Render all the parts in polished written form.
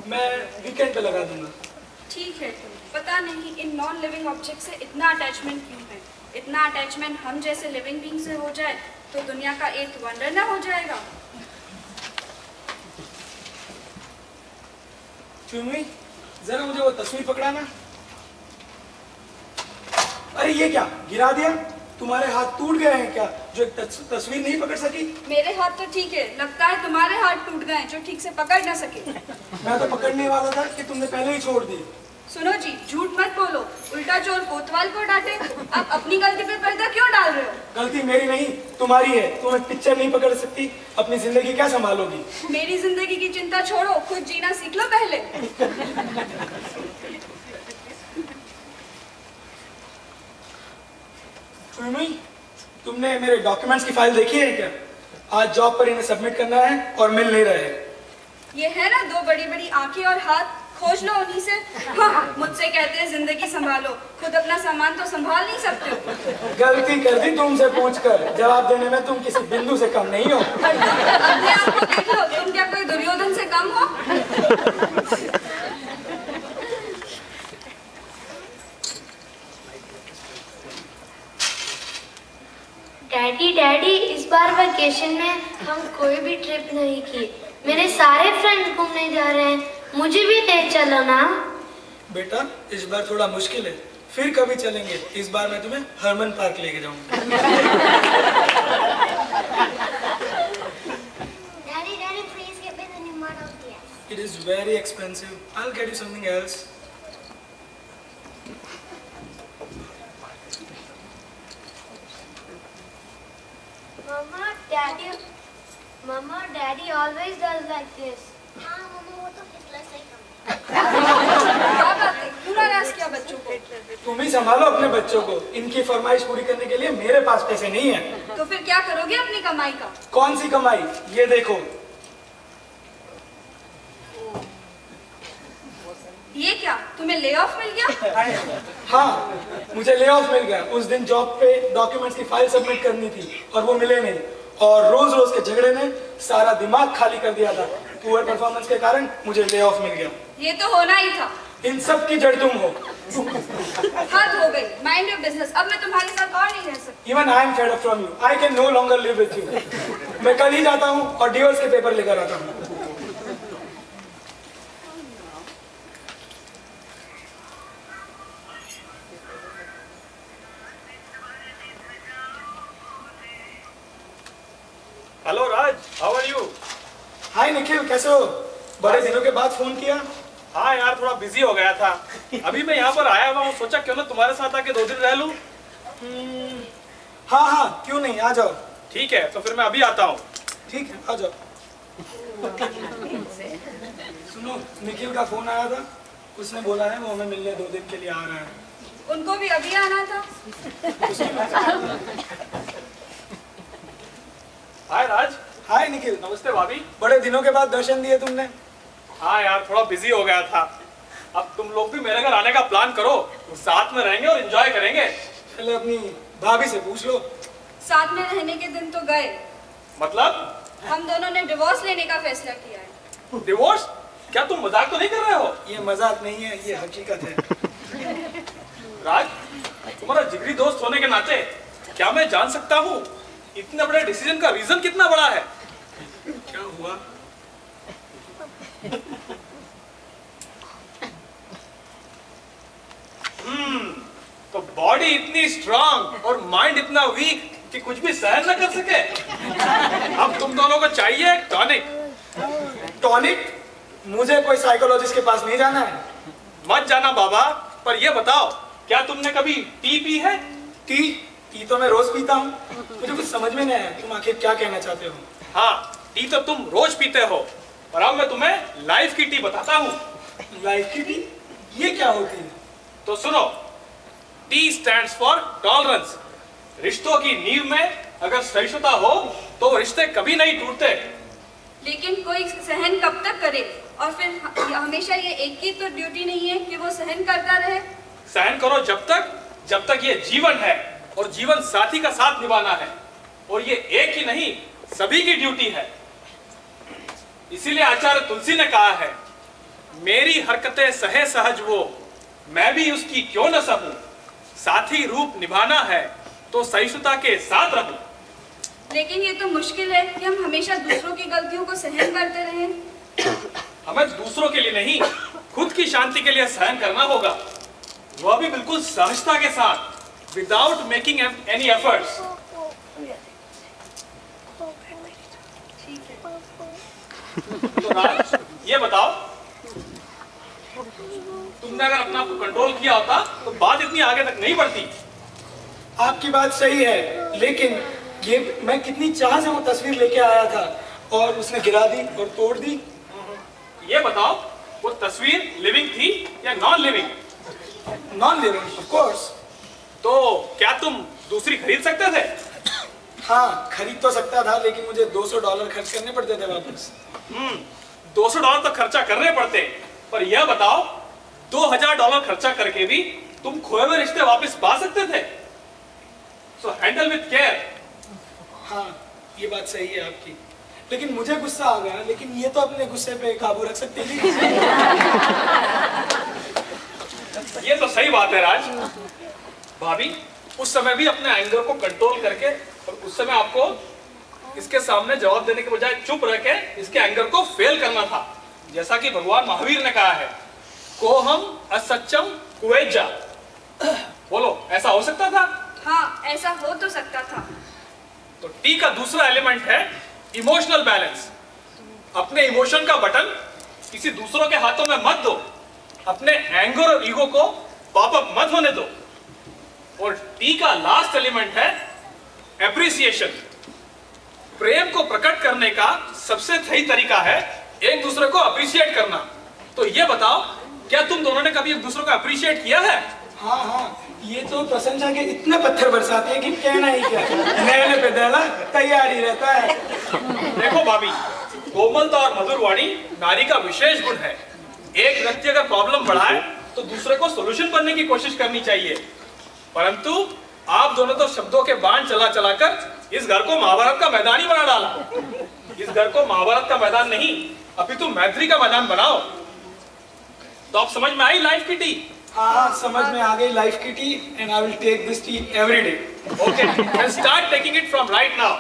मैं वीकेंड पे लगा दूंगा। ठीक है, पता नहीं इन नॉन लिविंग ऑब्जेक्ट से इतना अटैचमेंट क्यों है। इतना अटैचमेंट हम जैसे लिविंग बीइंग से हो जाए तो दुनिया का एक वंडर ना हो जाएगा। चुनमुई, जरा मुझे वो तस्वीर पकड़ाना। अरे ये क्या गिरा दिया? तुम्हारे हाथ टूट गए हैं क्या जो एक तस्वीर नहीं पकड़ सकी? मेरे हाथ तो ठीक है, लगता है तुम्हारे हाथ टूट गए जो ठीक से पकड़ ना सके। मैं तो पकड़ने वाला था कि तुमने पहले ही छोड़ दी। सुनो जी, झूठ मत बोलो, उल्टा चोर कोतवाल को डांटे। आप अपनी गलती पे पर्दा क्यों डाल रहे हो? गलती मेरी नहीं तुम्हारी है। तुम एक पिक्चर नहीं पकड़ सकती, अपनी जिंदगी क्या संभालोगी? मेरी जिंदगी की चिंता छोड़ो, खुद जीना सीख लो पहले। तुमने मेरे डॉक्यूमेंट्स की फाइल देखी है क्या? आज जॉब पर इन्हें सबमिट करना है और मिल नहीं रहे। ये है ना दो बड़ी बड़ी आंखें और हाथ, खोज लो उन्हीं से। हाँ, मुझसे कहते हैं जिंदगी संभालो, खुद अपना सामान तो संभाल नहीं सकते हो। गलती कर दी तुमसे पूछकर, जवाब देने में तुम किसी बिंदु से कम नहीं हो। अपने आप को देख लो, तुम क्या कोई दुर्योधन से कम हो? डैडी डैडी, इस बार वेकेशन में हम कोई भी ट्रिप नहीं की। मेरे सारे फ्रेंड्स घूमने जा रहे हैं, मुझे भी ले चलो ना। बेटा, इस बार थोड़ा मुश्किल है, फिर कभी चलेंगे। इस बार मैं तुम्हें हरमन पार्क लेके जाऊंगा। Daddy daddy, please give me the new model PS. It is very expensive. I'll get you something else. Mama, Daddy always does like this. हाँ मम्मा, वो तो हिटलर से ही कम। क्या बात है, पूरा नाश किया बच्चों को। तुम ही संभालो अपने बच्चों को। इनकी फरमाइश पूरी करने के लिए मेरे पास पैसे नहीं है। तो फिर क्या करोगे अपनी कमाई का? कौन सी कमाई? ये देखो। ये क्या, तुम्हें ले ऑफ मिल गया? हाँ, मुझे ले ऑफ मिल गया। उस दिन जॉब पे डॉक्यूमेंट्स की फाइल सबमिट करनी थी और वो मिले नहीं, और रोज रोज के झगड़े ने सारा दिमाग खाली कर दिया था। पुअर परफॉर्मेंस के कारण मुझे ले ऑफ मिल गया। ये तो होना ही था। इन सब की जड़ तुम हो। हद हो गई, माइंड योर बिजनेस। अब मैं तुम्हारे साथ और नहीं रह सकती। Even I am fed up from you. I can no longer live with you. मैं कल ही जाता हूँ और डिवोर्स के पेपर लेकर आता हूँ। Hello Raj, how are you? Hi Nikhil, कैसे हो? बड़े दिनों के बाद फोन किया। हाँ यार, थोड़ा बिजी हो गया था। अभी मैं यहाँ पर आया हुआ हूँ, सोचा क्यों ना तुम्हारे साथ आके 2 दिन रह लूँ। हाँ हाँ, क्यों नहीं, आ जाओ। ठीक है, तो फिर मैं अभी आता हूँ। ठीक है, आ जाओ। सुनो, निखिल का फोन आया था। उसने बोला है वो हमें मिलने 2 दिन के लिए आ रहा है। उनको भी अभी आना था। हाय राज। हाय निखिल। नमस्ते भाभी। बड़े दिनों के बाद दर्शन दिए तुमने। हाँ यार, थोड़ा बिजी हो गया था। अब तुम लोग भी मेरे घर आने का प्लान करो, साथ में रहेंगे और एंजॉय करेंगे। पहले अपनी भाभी से पूछ लो। साथ में रहने के दिन तो गए। मतलब? हम दोनों ने डिवोर्स लेने का फैसला किया है। डिवोर्स? क्या तुम मजाक तो नहीं कर रहे हो? ये मजाक नहीं है, ये हकीकत है। राज, तुम्हारा जिगरी दोस्त होने के नाते क्या मैं जान सकता हूँ इतने बड़े डिसीजन का रीजन कितना बड़ा है? क्या हुआ? तो बॉडी इतनी स्ट्रांग और माइंड इतना वीक कि कुछ भी सहन न कर सके। अब तुम दोनों को चाहिए टॉनिक। टॉनिक? मुझे कोई साइकोलॉजिस्ट के पास नहीं जाना है। मत जाना बाबा, पर ये बताओ, क्या तुमने कभी टी पी है? टी तो मैं रोज पीता हूँ। मुझे कुछ समझ में नहीं आया, तुम आखिर क्या कहना चाहते हो? हाँ, टी तो तुम रोज पीते हो, और अब मैं तुम्हें लाइफ की टी बताता हूँ। लाइफ की टी? ये क्या होती है? तो सुनो, टी स्टैंड्स फॉर टॉलरेंस। रिश्तों की नींव में अगर सहिष्णुता हो तो रिश्ते कभी नहीं टूटते। लेकिन कोई सहन कब तक करे? और फिर हमेशा ये एक ही तो ड्यूटी नहीं है कि वो सहन करता रहे। सहन करो जब तक ये जीवन है, और जीवन साथी का साथ निभाना है, और ये एक ही नहीं सभी की ड्यूटी है। इसीलिए आचार्य तुलसी ने कहा है, मेरी हरकतें सहे सहज वो, मैं भी उसकी क्यों न सहूं। साथी रूप निभाना है तो सहिष्णुता के साथ रहूं। लेकिन ये तो मुश्किल है कि हम हमेशा दूसरों की गलतियों को सहन करते रहें। हमें दूसरों के लिए नहीं, खुद की शांति के लिए सहन करना होगा, वह भी बिल्कुल सहजता के साथ, विदाउट मेकिंग एनी एफर्ट्स। तो राज, ये बताओ, तुमने अगर अपने आप को कंट्रोल किया होता तो बात इतनी आगे तक नहीं बढ़ती। आपकी बात सही है, लेकिन ये मैं कितनी चाह से वो तस्वीर लेके आया था और उसने गिरा दी और तोड़ दी। ये बताओ, वो तस्वीर लिविंग थी या non living? Non living, of course. तो क्या तुम दूसरी खरीद सकते थे? हाँ, खरीद तो सकता था, लेकिन मुझे $200 खर्च करने पड़ते थे वापस। $200 तो खर्चा करने पड़ते, पर यह बताओ, $2000 खर्चा करके भी तुम खोए हुए रिश्ते वापस पा सकते थे। सो हैंडल विथ केयर। हाँ, ये बात सही है आपकी, लेकिन मुझे गुस्सा आ गया। लेकिन ये तो अपने गुस्से पे काबू रख सकते हैं। ये तो सही बात है राज। भाभी, उस समय भी अपने एंगर को कंट्रोल करके, और उस समय आपको इसके सामने जवाब देने के बजाय चुप रह के इसके एंगर को फेल करना था। जैसा कि भगवान महावीर ने कहा है, कोहम असत्यम कुएजा। बोलो, ऐसा हो सकता था? हाँ, ऐसा हो तो सकता था। तो टी का दूसरा एलिमेंट है इमोशनल बैलेंस। अपने इमोशन का बटन किसी दूसरों के हाथों में मत दो, अपने एंगर और ईगो को पॉप अप मत होने दो। और टी का लास्ट एलिमेंट है एप्रिसिएशन। प्रेम को प्रकट करने का सबसे सही तरीका है एक दूसरे को अप्रिशिएट करना। तो ये बताओ, क्या तुम दोनों ने कभी एक दूसरे को अप्रिशिएट किया है? हाँ हाँ, ये तो प्रशंसा के इतने पत्थर बरसाते हैं कि कहना ही क्या। नैने पे दहला तैयार ही रहता है। देखो भाभी, कोमलता और मधुर वाणी नारी का विशेष गुण है। एक व्यक्ति अगर प्रॉब्लम बढ़ाए तो दूसरे को सॉल्यूशन बनने की कोशिश करनी चाहिए, परंतु आप दोनों तो शब्दों के बाण चला चलाकर इस घर को महाभारत का मैदान ही बना डाला। इस घर को महाभारत का मैदान नहीं, अपितु मैत्री का मैदान बनाओ। तो आप समझ में आई लाइफ की टी? हाँ, समझ में आ गई लाइफ की tea, and I will take this tea every day. Okay, then start taking it from right now.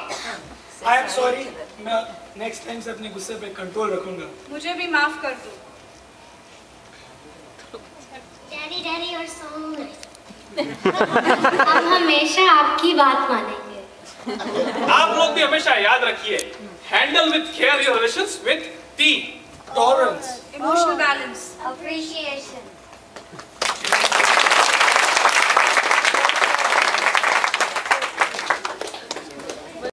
I am sorry, मैं नेक्स्ट टाइम से अपने गुस्से पे कंट्रोल रखूंगा। मुझे भी माफ कर दो। Daddy, Daddy, you're so nice. हम हमेशा आपकी बात मानेंगे। आप लोग भी हमेशा याद रखिए, handle with care your relations with T. Tolerance, emotional balance, Appreciation.